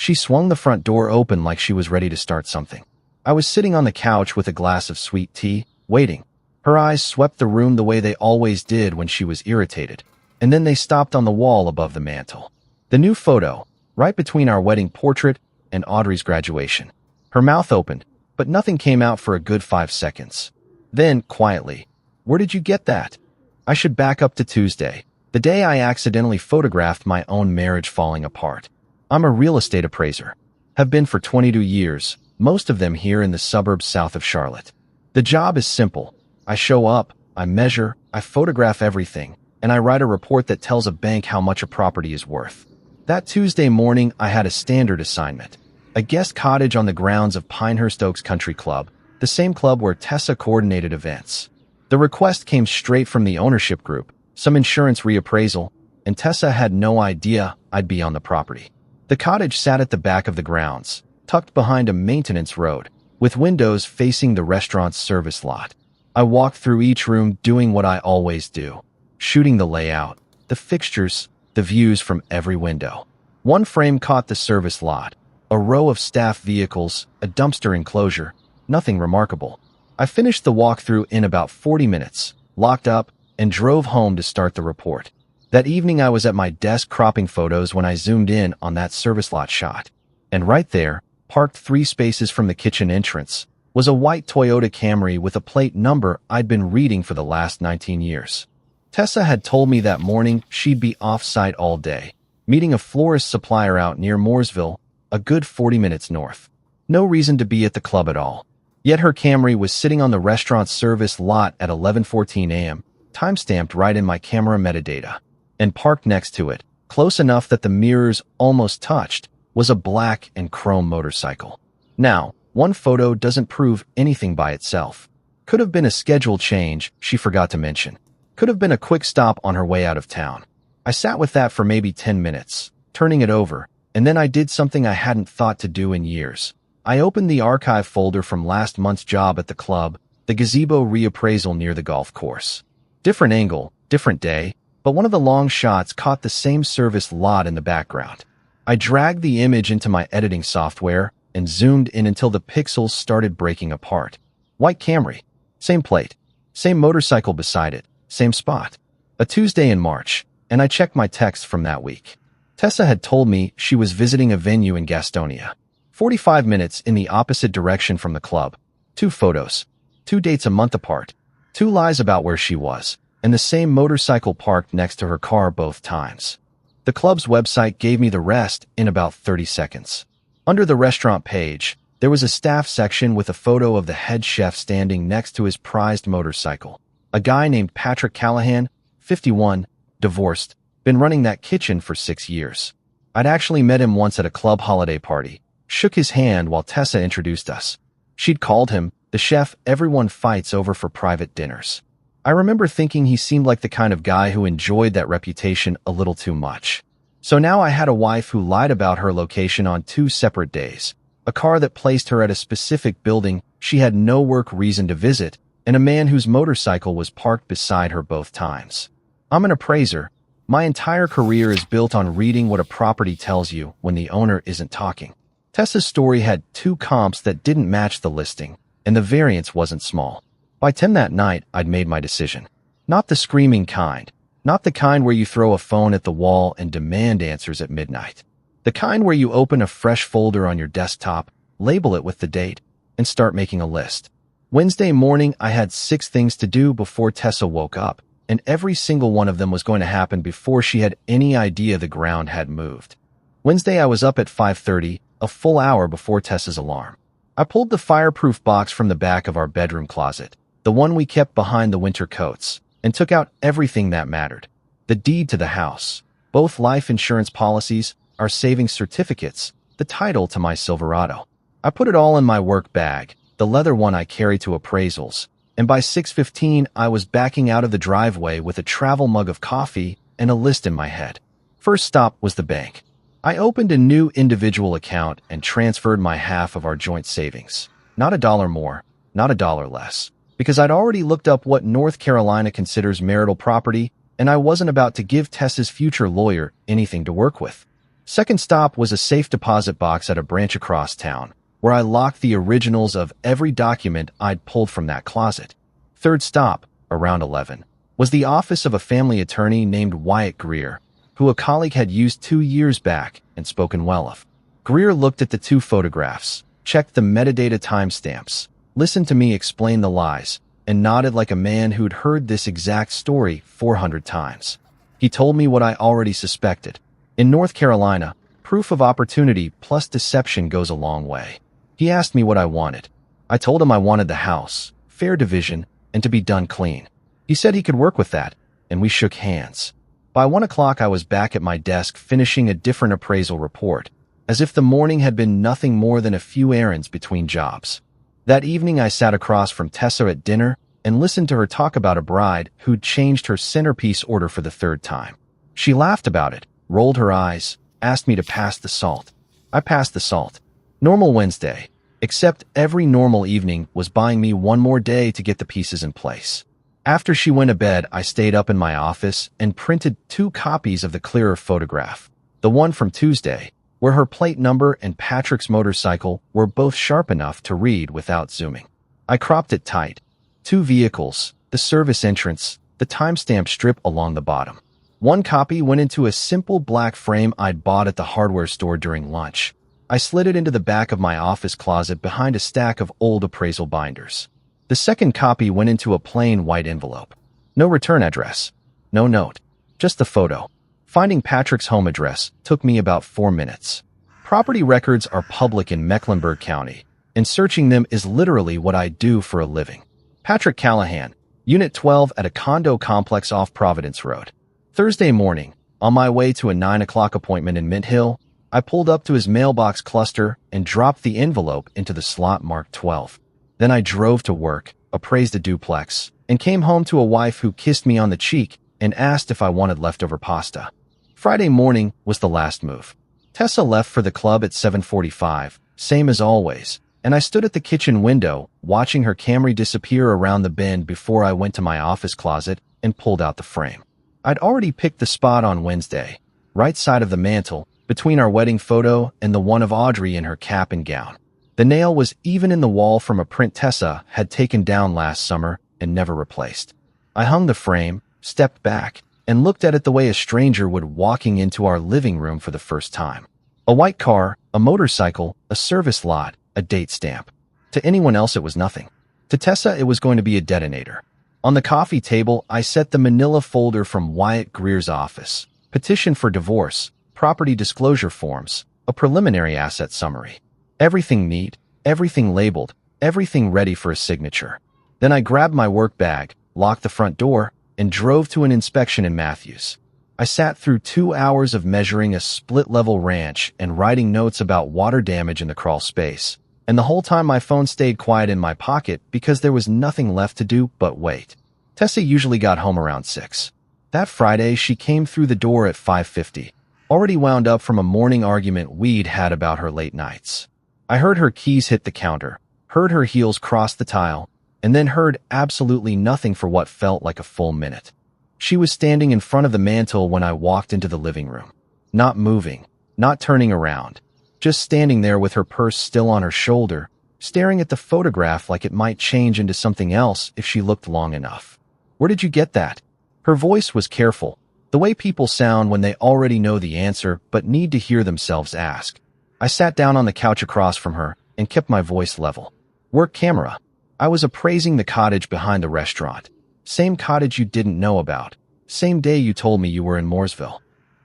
She swung the front door open like she was ready to start something. I was sitting on the couch with a glass of sweet tea, waiting. Her eyes swept the room the way they always did when she was irritated, and then they stopped on the wall above the mantel. The new photo, right between our wedding portrait and Audrey's graduation. Her mouth opened, but nothing came out for a good 5 seconds. Then, quietly, "Where did you get that?" I should back up to Tuesday, the day I accidentally photographed my own marriage falling apart. I'm a real estate appraiser. Have been for 22 years, most of them here in the suburbs south of Charlotte. The job is simple. I show up, I measure, I photograph everything, and I write a report that tells a bank how much a property is worth. That Tuesday morning, I had a standard assignment. A guest cottage on the grounds of Pinehurst Oaks Country Club, the same club where Tessa coordinated events. The request came straight from the ownership group, some insurance reappraisal, and Tessa had no idea I'd be on the property. The cottage sat at the back of the grounds, tucked behind a maintenance road, with windows facing the restaurant's service lot. I walked through each room doing what I always do, shooting the layout, the fixtures, the views from every window. One frame caught the service lot, a row of staff vehicles, a dumpster enclosure, nothing remarkable. I finished the walkthrough in about 40 minutes, locked up, and drove home to start the report. That evening I was at my desk cropping photos when I zoomed in on that service lot shot. And right there, parked 3 spaces from the kitchen entrance, was a white Toyota Camry with a plate number I'd been reading for the last 19 years. Tessa had told me that morning she'd be off-site all day, meeting a florist supplier out near Mooresville, a good 40 minutes north. No reason to be at the club at all. Yet her Camry was sitting on the restaurant's service lot at 11:14 a.m., timestamped right in my camera metadata. And parked next to it, close enough that the mirrors almost touched, was a black and chrome motorcycle. Now, one photo doesn't prove anything by itself. Could have been a schedule change she forgot to mention. Could have been a quick stop on her way out of town. I sat with that for maybe 10 minutes, turning it over, and then I did something I hadn't thought to do in years. I opened the archive folder from last month's job at the club, the gazebo reappraisal near the golf course. Different angle, different day, but one of the long shots caught the same service lot in the background. I dragged the image into my editing software and zoomed in until the pixels started breaking apart. White Camry. Same plate. Same motorcycle beside it. Same spot. A Tuesday in March, and I checked my texts from that week. Tessa had told me she was visiting a venue in Gastonia. 45 minutes in the opposite direction from the club. 2 photos. 2 dates a month apart. 2 lies about where she was, and the same motorcycle parked next to her car both times. The club's website gave me the rest in about 30 seconds. Under the restaurant page, there was a staff section with a photo of the head chef standing next to his prized motorcycle. A guy named Patrick Callahan, 51, divorced, been running that kitchen for 6 years. I'd actually met him once at a club holiday party, shook his hand while Tessa introduced us. She'd called him the chef everyone fights over for private dinners. I remember thinking he seemed like the kind of guy who enjoyed that reputation a little too much. So now I had a wife who lied about her location on 2 separate days, a car that placed her at a specific building she had no work reason to visit, and a man whose motorcycle was parked beside her both times. I'm an appraiser. My entire career is built on reading what a property tells you when the owner isn't talking. Tessa's story had 2 comps that didn't match the listing, and the variance wasn't small. By 10 that night, I'd made my decision. Not the screaming kind. Not the kind where you throw a phone at the wall and demand answers at midnight. The kind where you open a fresh folder on your desktop, label it with the date, and start making a list. Wednesday morning, I had 6 things to do before Tessa woke up, and every single one of them was going to happen before she had any idea the ground had moved. Wednesday, I was up at 5:30, a full hour before Tessa's alarm. I pulled the fireproof box from the back of our bedroom closet, the one we kept behind the winter coats, and took out everything that mattered. The deed to the house, both life insurance policies, our savings certificates, the title to my Silverado. I put it all in my work bag, the leather one I carry to appraisals, and by 6:15 I was backing out of the driveway with a travel mug of coffee and a list in my head. First stop was the bank. I opened a new individual account and transferred my half of our joint savings. Not a dollar more, not a dollar less, because I'd already looked up what North Carolina considers marital property, and I wasn't about to give Tessa's future lawyer anything to work with. Second stop was a safe deposit box at a branch across town, where I locked the originals of every document I'd pulled from that closet. Third stop, around 11, was the office of a family attorney named Wyatt Greer, who a colleague had used 2 years back and spoken well of. Greer looked at the 2 photographs, checked the metadata timestamps, listened to me explain the lies, and nodded like a man who'd heard this exact story 400 times. He told me what I already suspected. In North Carolina, proof of opportunity plus deception goes a long way. He asked me what I wanted. I told him I wanted the house, fair division, and to be done clean. He said he could work with that, and we shook hands. By 1 o'clock, I was back at my desk finishing a different appraisal report, as if the morning had been nothing more than a few errands between jobs. That evening, I sat across from Tessa at dinner and listened to her talk about a bride who'd changed her centerpiece order for the 3rd time. She laughed about it, rolled her eyes, asked me to pass the salt. I passed the salt. Normal Wednesday, except every normal evening was buying me one more day to get the pieces in place. After she went to bed, I stayed up in my office and printed 2 copies of the clearer photograph. The one from Tuesday, where her plate number and Patrick's motorcycle were both sharp enough to read without zooming. I cropped it tight. 2 vehicles, the service entrance, the timestamp strip along the bottom. One copy went into a simple black frame I'd bought at the hardware store during lunch. I slid it into the back of my office closet behind a stack of old appraisal binders. The second copy went into a plain white envelope. No return address. No note. Just the photo. Finding Patrick's home address took me about 4 minutes. Property records are public in Mecklenburg County, and searching them is literally what I do for a living. Patrick Callahan, Unit 12 at a condo complex off Providence Road. Thursday morning, on my way to a 9 o'clock appointment in Mint Hill, I pulled up to his mailbox cluster and dropped the envelope into the slot marked 12. Then I drove to work, appraised a duplex, and came home to a wife who kissed me on the cheek and asked if I wanted leftover pasta. Friday morning was the last move. Tessa left for the club at 7:45, same as always, and I stood at the kitchen window, watching her Camry disappear around the bend before I went to my office closet and pulled out the frame. I'd already picked the spot on Wednesday, right side of the mantel, between our wedding photo and the one of Audrey in her cap and gown. The nail was even in the wall from a print Tessa had taken down last summer and never replaced. I hung the frame, stepped back, and looked at it the way a stranger would walking into our living room for the first time. A white car, a motorcycle, a service lot, a date stamp. To anyone else it was nothing. To Tessa it was going to be a detonator. On the coffee table, I set the manila folder from Wyatt Greer's office. Petition for divorce, property disclosure forms, a preliminary asset summary. Everything neat, everything labeled, everything ready for a signature. Then I grabbed my work bag, locked the front door, and drove to an inspection in Matthews. I sat through 2 hours of measuring a split-level ranch and writing notes about water damage in the crawl space. And the whole time my phone stayed quiet in my pocket because there was nothing left to do but wait. Tessa usually got home around 6. That Friday, she came through the door at 5:50, already wound up from a morning argument we'd had about her late nights. I heard her keys hit the counter, heard her heels cross the tile, and then heard absolutely nothing for what felt like a full minute. She was standing in front of the mantel when I walked into the living room. Not moving, not turning around, just standing there with her purse still on her shoulder, staring at the photograph like it might change into something else if she looked long enough. "Where did you get that?" Her voice was careful, the way people sound when they already know the answer but need to hear themselves ask. I sat down on the couch across from her and kept my voice level. "Work camera." I was appraising the cottage behind the restaurant. Same cottage you didn't know about. Same day you told me you were in Mooresville.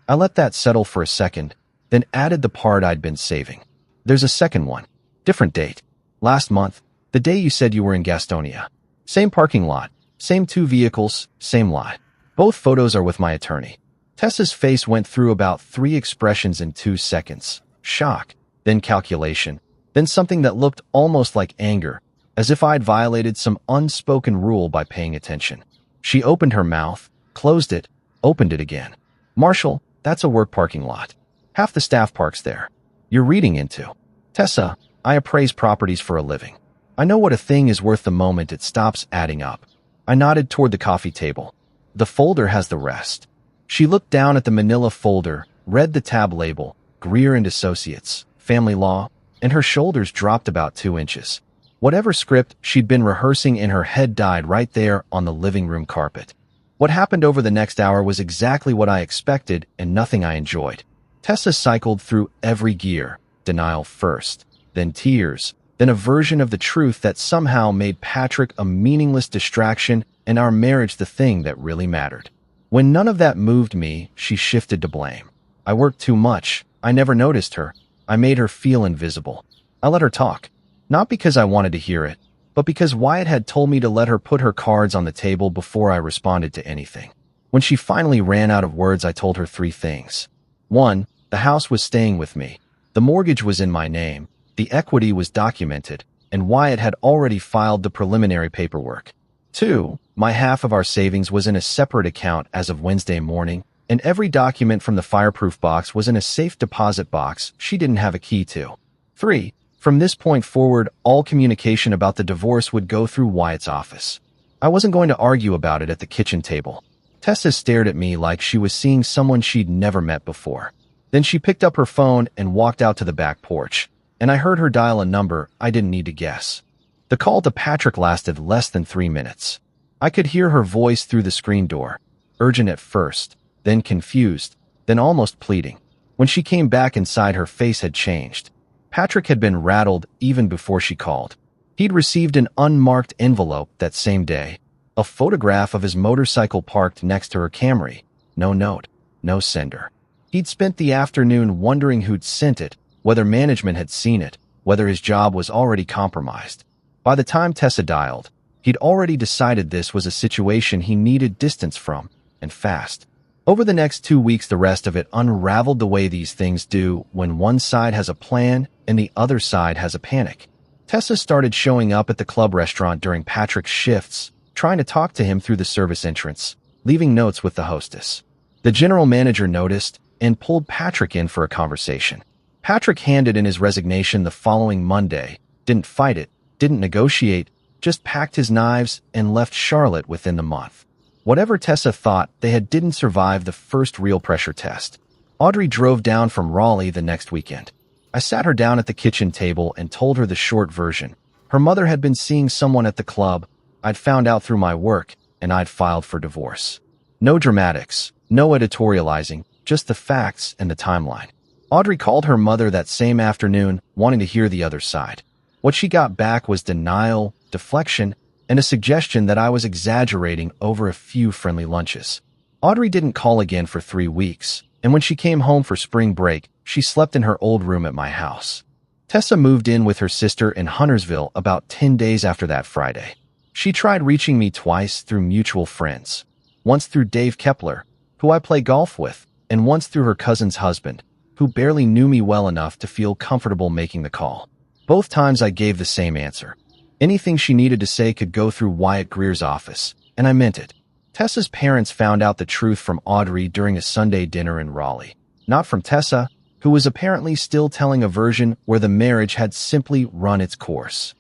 I let that settle for a second, then added the part I'd been saving. "There's a second one. Different date. Last month, the day you said you were in Gastonia. Same parking lot, same 2 vehicles, same lot. Both photos are with my attorney." Tessa's face went through about 3 expressions in 2 seconds. Shock, then calculation, then something that looked almost like anger, as if I'd violated some unspoken rule by paying attention. She opened her mouth, closed it, opened it again. "Marshall, that's a work parking lot. Half the staff parks there. You're reading into." "Tessa, I appraise properties for a living. I know what a thing is worth the moment it stops adding up." I nodded toward the coffee table. "The folder has the rest." She looked down at the manila folder, read the tab label, Greer and Associates, family law, and her shoulders dropped about 2 inches. Whatever script she'd been rehearsing in her head died right there on the living room carpet. What happened over the next hour was exactly what I expected and nothing I enjoyed. Tessa cycled through every gear, denial first, then tears, then a version of the truth that somehow made Patrick a meaningless distraction and our marriage the thing that really mattered. When none of that moved me, she shifted to blame. I worked too much. I never noticed her. I made her feel invisible. I let her talk. Not because I wanted to hear it, but because Wyatt had told me to let her put her cards on the table before I responded to anything. When she finally ran out of words, I told her 3 things. 1, the house was staying with me. The mortgage was in my name. The equity was documented, and Wyatt had already filed the preliminary paperwork. 2, my half of our savings was in a separate account as of Wednesday morning, and every document from the fireproof box was in a safe deposit box she didn't have a key to. 3, from this point forward, all communication about the divorce would go through Wyatt's office. I wasn't going to argue about it at the kitchen table. Tessa stared at me like she was seeing someone she'd never met before. Then she picked up her phone and walked out to the back porch, and I heard her dial a number I didn't need to guess. The call to Patrick lasted less than 3 minutes. I could hear her voice through the screen door, urgent at first, then confused, then almost pleading. When she came back inside, her face had changed. Patrick had been rattled even before she called. He'd received an unmarked envelope that same day, a photograph of his motorcycle parked next to her Camry. No note, no sender. He'd spent the afternoon wondering who'd sent it, whether management had seen it, whether his job was already compromised. By the time Tessa dialed, he'd already decided this was a situation he needed distance from, and fast. Over the next 2 weeks, the rest of it unraveled the way these things do when one side has a plan and the other side has a panic. Tessa started showing up at the club restaurant during Patrick's shifts, trying to talk to him through the service entrance, leaving notes with the hostess. The general manager noticed and pulled Patrick in for a conversation. Patrick handed in his resignation the following Monday, didn't fight it, didn't negotiate, just packed his knives and left Charlotte within the month. Whatever Tessa thought, they didn't survive the first real pressure test. Audrey drove down from Raleigh the next weekend. I sat her down at the kitchen table and told her the short version. Her mother had been seeing someone at the club. I'd found out through my work, and I'd filed for divorce. No dramatics, no editorializing, just the facts and the timeline. Audrey called her mother that same afternoon, wanting to hear the other side. What she got back was denial, deflection, and a suggestion that I was exaggerating over a few friendly lunches. Audrey didn't call again for 3 weeks, and when she came home for spring break, she slept in her old room at my house. Tessa moved in with her sister in Huntersville about 10 days after that Friday. She tried reaching me twice through mutual friends, once through Dave Kepler, who I play golf with, and once through her cousin's husband, who barely knew me well enough to feel comfortable making the call. Both times I gave the same answer. Anything she needed to say could go through Wyatt Greer's office, and I meant it. Tessa's parents found out the truth from Audrey during a Sunday dinner in Raleigh. Not from Tessa, who was apparently still telling a version where the marriage had simply run its course.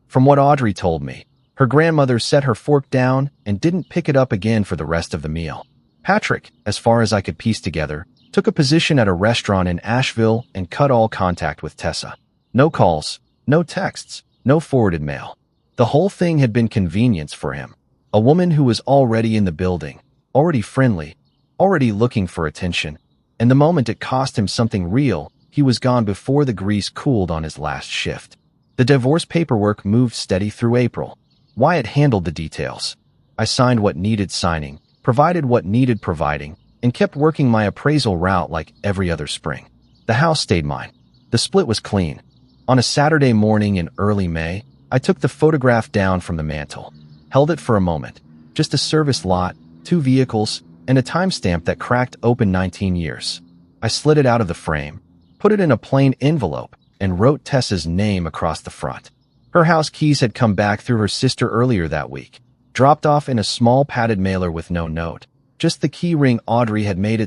From what Audrey told me, her grandmother set her fork down and didn't pick it up again for the rest of the meal. Patrick, as far as I could piece together, took a position at a restaurant in Asheville and cut all contact with Tessa. No calls, no texts, no forwarded mail. The whole thing had been convenience for him. A woman who was already in the building, already friendly, already looking for attention, and the moment it cost him something real, he was gone before the grease cooled on his last shift. The divorce paperwork moved steady through April. Wyatt handled the details. I signed what needed signing, provided what needed providing, and kept working my appraisal route like every other spring. The house stayed mine. The split was clean. On a Saturday morning in early May, I took the photograph down from the mantel, held it for a moment, just a service lot, 2 vehicles, and a timestamp that cracked open 19 years. I slid it out of the frame, put it in a plain envelope, and wrote Tessa's name across the front. Her house keys had come back through her sister earlier that week, dropped off in a small padded mailer with no note, just the key ring Audrey had made it